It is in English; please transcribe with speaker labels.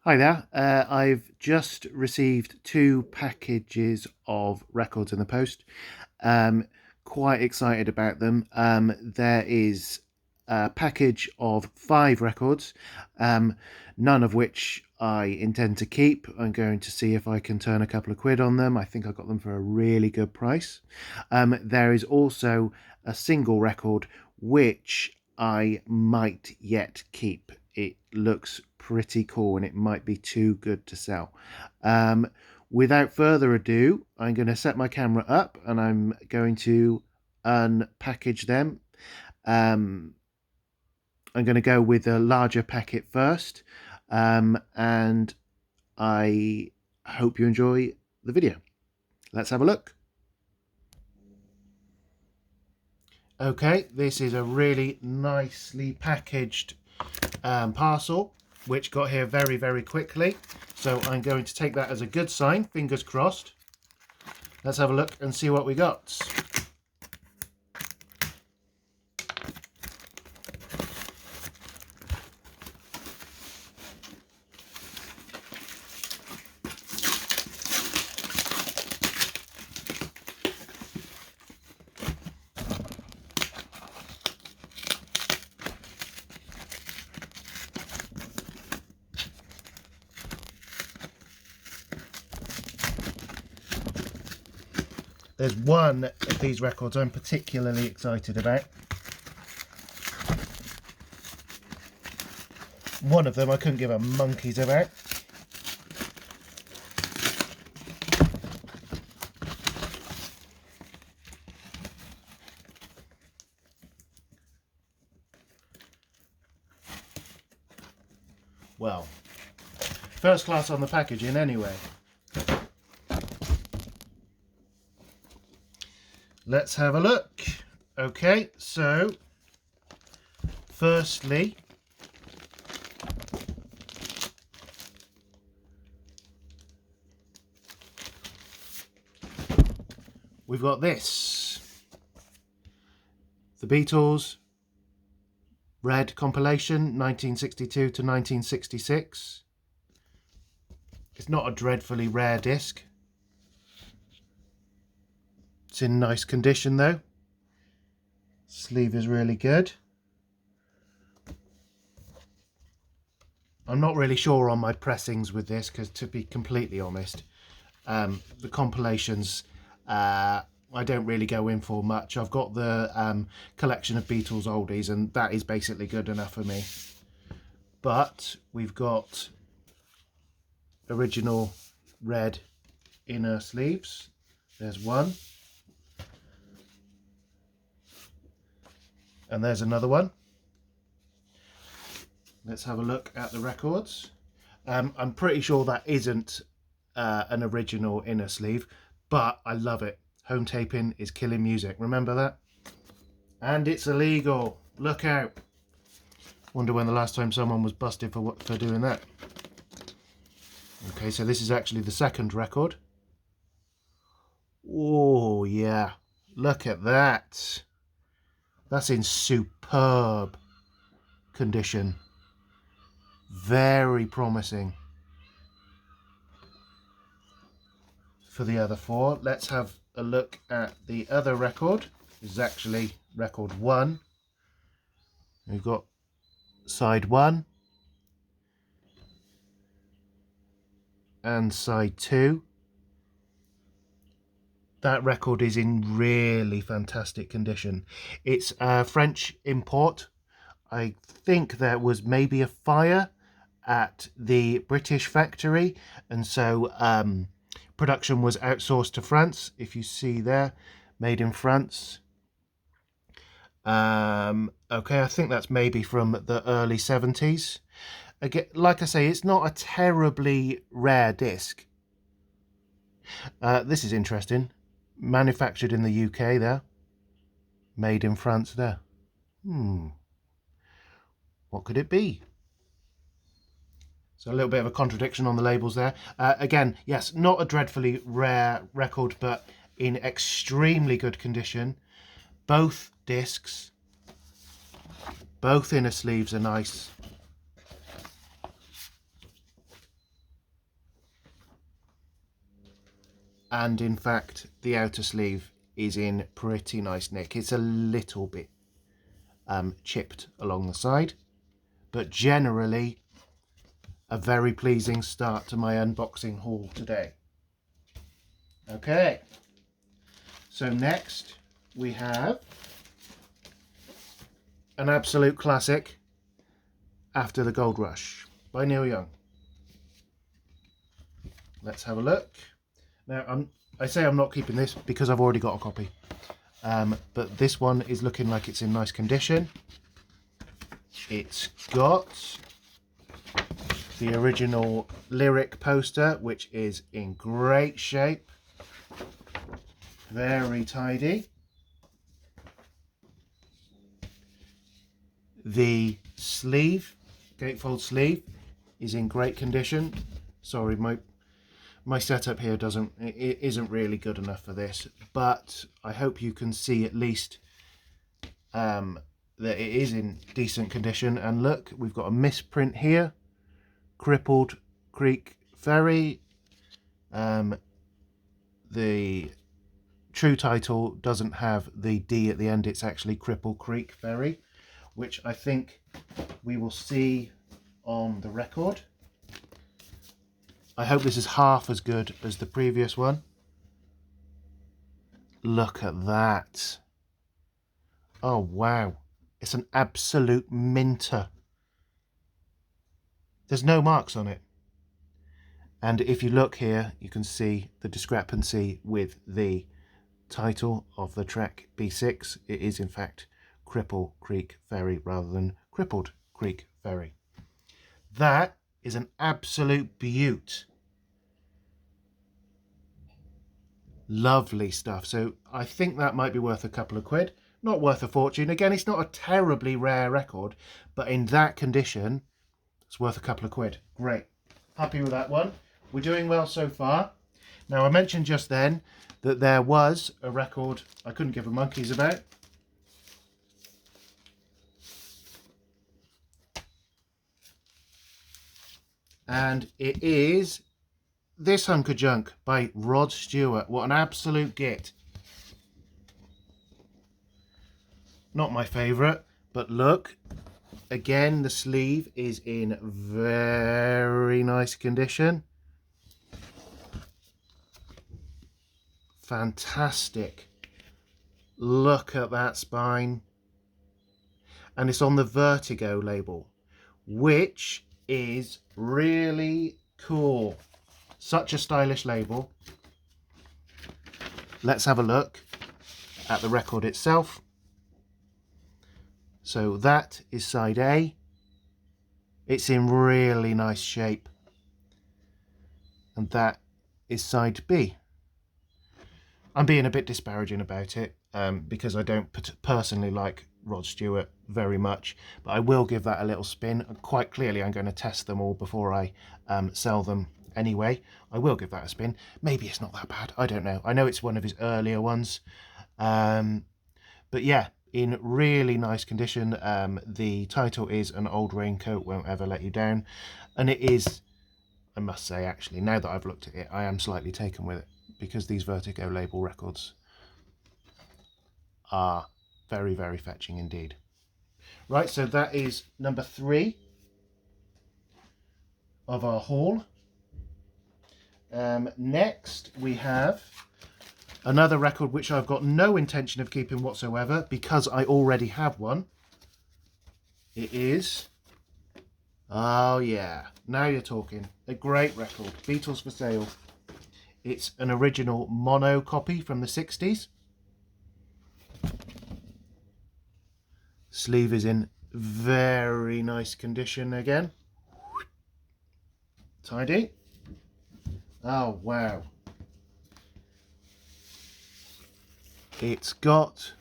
Speaker 1: Hi there. I've just received 2 packages of records in the post. Um, Quite excited about them. There is a package of 5 records, um, none of which I intend to keep. I'm going to see if I can turn a couple of quid on them. I think I got them for a really good price. There is also a single record which I might yet keep. It looks pretty cool and it might be too good to sell. Um, Without further ado, I'm going to set my camera up and I'm going to unpackage them. Um, I'm going to go with a larger packet first, and I hope you enjoy the video. Let's have a look. Okay, this is a really nicely packaged parcel, which got here very, very quickly. So I'm going to take that as a good sign, fingers crossed. Let's have a look and see what we got. There's one of these records I'm particularly excited about. One of them I couldn't give a monkey's about. Well, first class on the packaging anyway. Let's have a look. Okay, so firstly, we've got this. The Beatles Red compilation, 1962 to 1966. It's not a dreadfully rare disc. It's in nice condition though. Sleeve is really good. I'm not really sure on my pressings with this because, to be completely honest, the compilations I don't really go in for much. I've got the collection of Beatles oldies and that is basically good enough for me. But we've got original red inner sleeves. There's one. And there's another one. Let's have a look at the records. I'm pretty sure that isn't an original inner sleeve, but I love it. Home taping is killing music. Remember that? And it's illegal. Look out. Wonder when the last time someone was busted for doing that. Okay, so this is actually the second record. Oh, yeah. Look at that. That's in superb condition. Very promising. For the other 4, let's have a look at the other record. This is actually record 1. We've got side 1 and side 2. That record is in really fantastic condition. It's a French import. I think there was maybe a fire at the British factory, and so production was outsourced to France. If you see there, made in France. Okay, I think that's maybe from the early 70s. Again, like I say, it's not a terribly rare disc. This is interesting. Manufactured in the UK there. Made in France there. What could it be? So a little bit of a contradiction on the labels there. Again, yes, not a dreadfully rare record, but in extremely good condition. Both discs, both inner sleeves are nice. and in fact the outer sleeve is in pretty nice nick. It's a little bit chipped along the side, but generally a very pleasing start to my unboxing haul today. Okay, so next we have an absolute classic, After the Gold Rush by Neil Young. Let's have a look. Now I say I'm not keeping this because I've already got a copy, but this one is looking like it's in nice condition. It's got the original lyric poster, which is in great shape, very tidy. The sleeve, gatefold sleeve, is in great condition. Sorry, my setup here isn't really good enough for this, but I hope you can see at least that it is in decent condition. And look, we've got a misprint here, Crippled Creek Ferry. The true title doesn't have the D at the end, it's actually Cripple Creek Ferry, which I think we will see on the record. I hope this is half as good as the previous one. Look at that. Oh wow, it's an absolute minter. There's no marks on it. And if you look here, you can see the discrepancy with the title of the track B6. It is in fact Cripple Creek Ferry rather than Crippled Creek Ferry. That is an absolute beaut. Lovely stuff. So I think that might be worth a couple of quid. Not worth a fortune. Again, it's not a terribly rare record, but in that condition, it's worth a couple of quid. Great. Happy with that one. We're doing well so far. Now, I mentioned just then that there was a record I couldn't give a monkeys about. And it is this hunk of junk by Rod Stewart. What an absolute git. Not my favourite, but look, again, the sleeve is in very nice condition. Fantastic. Look at that spine. And it's on the Vertigo label, which is really cool. Such a stylish label. Let's have a look at the record itself. So that is side A. It's in really nice shape. And that is side B. I'm being a bit disparaging about it because I don't personally like Rod Stewart very much, but I will give that a little spin. Quite clearly I'm going to test them all before I sell them anyway. I will give that a spin. Maybe it's not that bad, I don't know. I know it's one of his earlier ones, but yeah, in really nice condition. The title is An Old Raincoat Won't Ever Let You Down, and it is, I must say, actually, now that I've looked at it, I am slightly taken with it, because these Vertigo label records are very, very fetching indeed. Right, so that is number 3 of our haul. Next we have another record which I've got no intention of keeping whatsoever because I already have one. It is, oh yeah, now you're talking, a great record, Beatles for Sale. It's an original mono copy from the 60s. Sleeve is in very nice condition again. Tidy. Oh wow. It's got